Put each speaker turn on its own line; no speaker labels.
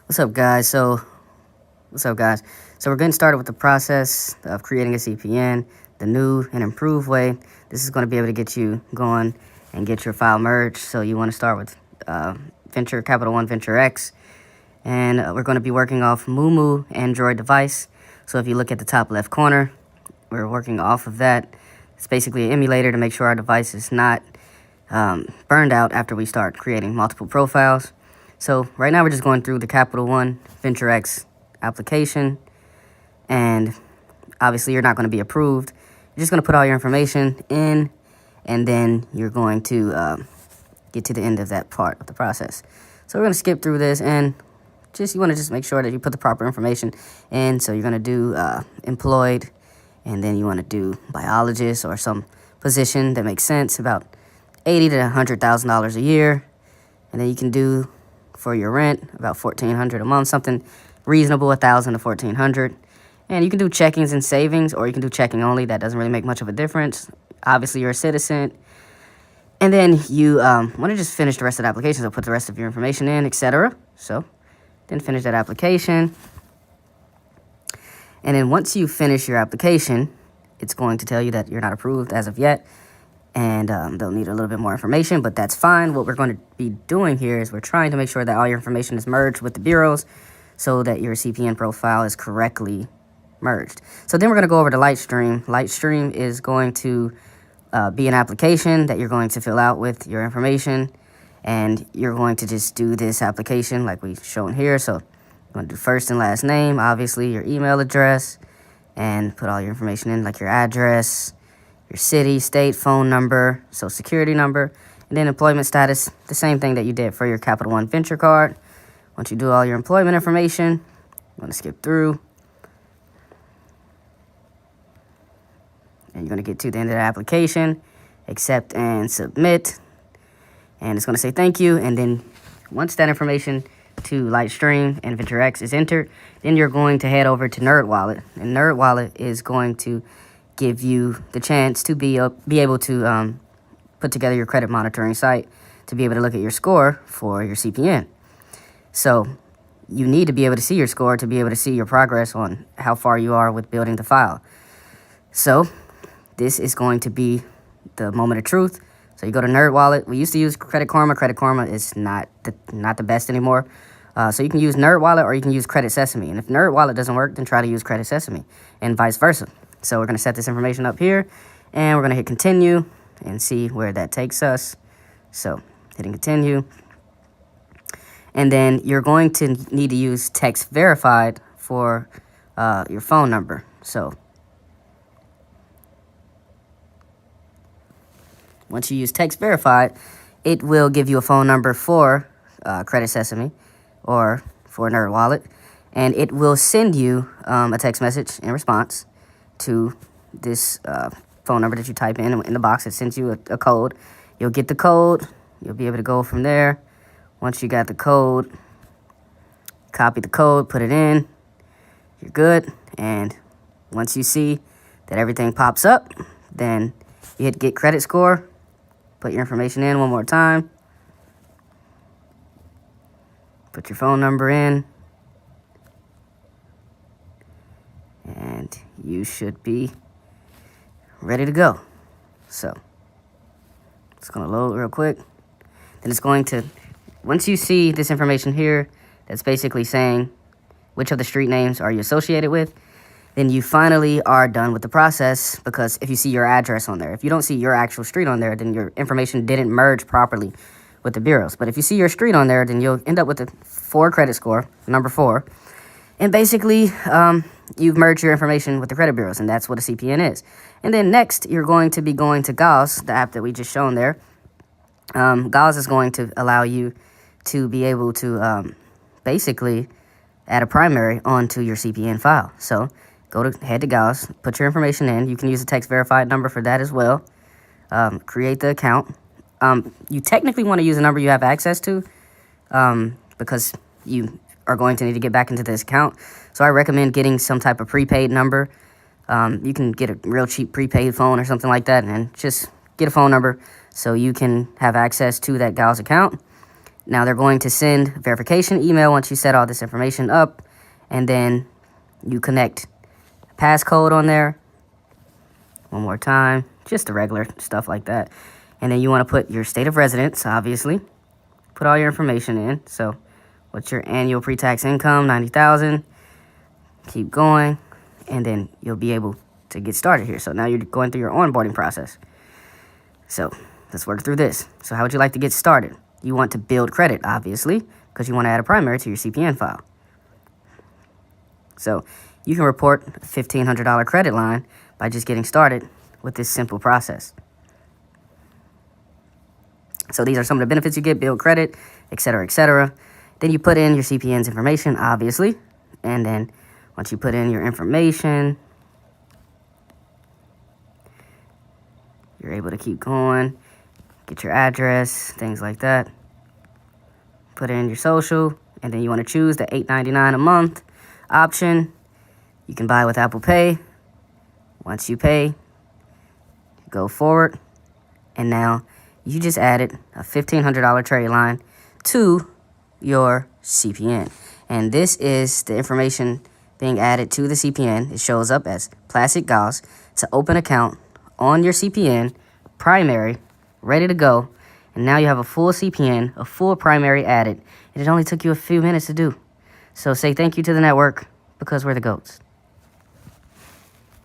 What's up, guys? What's up, guys? So we're getting started with the process of creating a CPN, the new and improved way. This is going to be able to get you going and get your file merged. So you want to start with Venture, Capital One Venture X. And we're going to be working off Moo Android device. So if you look at the top left corner, we're working off of that. It's basically an emulator to make sure our device is not burned out after we start creating multiple profiles. So right now we're just going through the Capital One Venture X application, and obviously you're not going to be approved. You're just going to put all your information in, and then you're going to get to the end of that part of the process. So we're going to skip through this, and you want to just make sure that you put the proper information in. So you're going to do employed, and then you want to do biologist or some position that makes sense, about $80,000 to $100,000 a year, and then you can do for your rent about $1,400 a month, something reasonable, $1,000 to $1,400. And you can do checkings and savings, or you can do checking only. That doesn't really make much of a difference. Obviously, you're a citizen. And then you want to just finish the rest of the application, so put the rest of your information in, etc. So then finish that application. And then once you finish your application, it's going to tell you that you're not approved as of yet. And they'll need a little bit more information, but that's fine. What we're going to be doing here is we're trying to make sure that all your information is merged with the bureaus so that your CPN profile is correctly merged. So then we're going to go over to Lightstream. Lightstream is going to be an application that you're going to fill out with your information, and you're going to just do this application like we've shown here. So you're going to do first and last name, obviously your email address, and put all your information in, like your address, your city, state, phone number, social security number, and then employment status, the same thing that you did for your Capital One Venture card. Once you do all your employment information, I'm going to skip through, and you're going to get to the end of the application, accept and submit, and it's going to say thank you. And then once that information to Lightstream and Venture X is entered, then you're going to head over to NerdWallet, and NerdWallet is going to give you the chance to be able to put together your credit monitoring site to be able to look at your score for your CPN. So you need to be able to see your score to be able to see your progress on how far you are with building the file. So this is going to be the moment of truth. So you go to NerdWallet. We used to use Credit Karma. Credit Karma is not the best anymore. So you can use NerdWallet or you can use Credit Sesame. And if NerdWallet doesn't work, then try to use Credit Sesame, and vice versa. So we're going to set this information up here, and we're going to hit continue and see where that takes us. So hitting continue. And then you're going to need to use text verified for your phone number. So once you use text verified, it will give you a phone number for Credit Sesame or for NerdWallet, and it will send you a text message in response to this phone number that you type in the box. It sends you a code. You'll get the code. You'll be able to go from there. Once you got the code, copy the code, put it in. You're good. And once you see that everything pops up, then you hit get credit score. Put your information in one more time. Put your phone number in. And you should be ready to go. So it's going to load real quick. Then it's going to, once you see this information here, that's basically saying which of the street names are you associated with, then you finally are done with the process, because if you see your address on there, if you don't see your actual street on there, then your information didn't merge properly with the bureaus. But if you see your street on there, then you'll end up with a 4 credit score, number 4. And basically, you've merged your information with the credit bureaus, and that's what a CPN is. And then next, you're going to be going to Gauss, the app that we just shown there. Gauss is going to allow you to be able to basically add a primary onto your CPN file. So head to Gauss, put your information in. You can use a text verified number for that as well. Create the account. You technically want to use a number you have access to, because you are going to need to get back into this account. So I recommend getting some type of prepaid number. You can get a real cheap prepaid phone or something like that, and just get a phone number so you can have access to that Gauss account. Now they're going to send a verification email once you set all this information up, and then you connect a passcode on there. One more time, just the regular stuff like that. And then you want to put your state of residence, obviously. Put all your information in. So what's your annual pre-tax income? 90,000. Keep going, and then you'll be able to get started here. So now you're going through your onboarding process. So let's work through this. So how would you like to get started? You want to build credit, obviously, because you want to add a primary to your CPN file. So you can report a $1,500 credit line by just getting started with this simple process. So these are some of the benefits you get: build credit, etc., etc. Then you put in your CPN's information, obviously, and then once you put in your information, you're able to keep going, get your address, things like that. Put in your social, and then you want to choose the $8.99 a month option. You can buy with Apple Pay. Once you pay, go forward, and now you just added a $1,500 trade line to your CPN. And this is the information being added to the CPN. It shows up as plastic gauze to open account on your CPN, primary, ready to go. And now you have a full CPN, a full primary added, and it only took you a few minutes to do. So say thank you to the network, because we're the GOATs.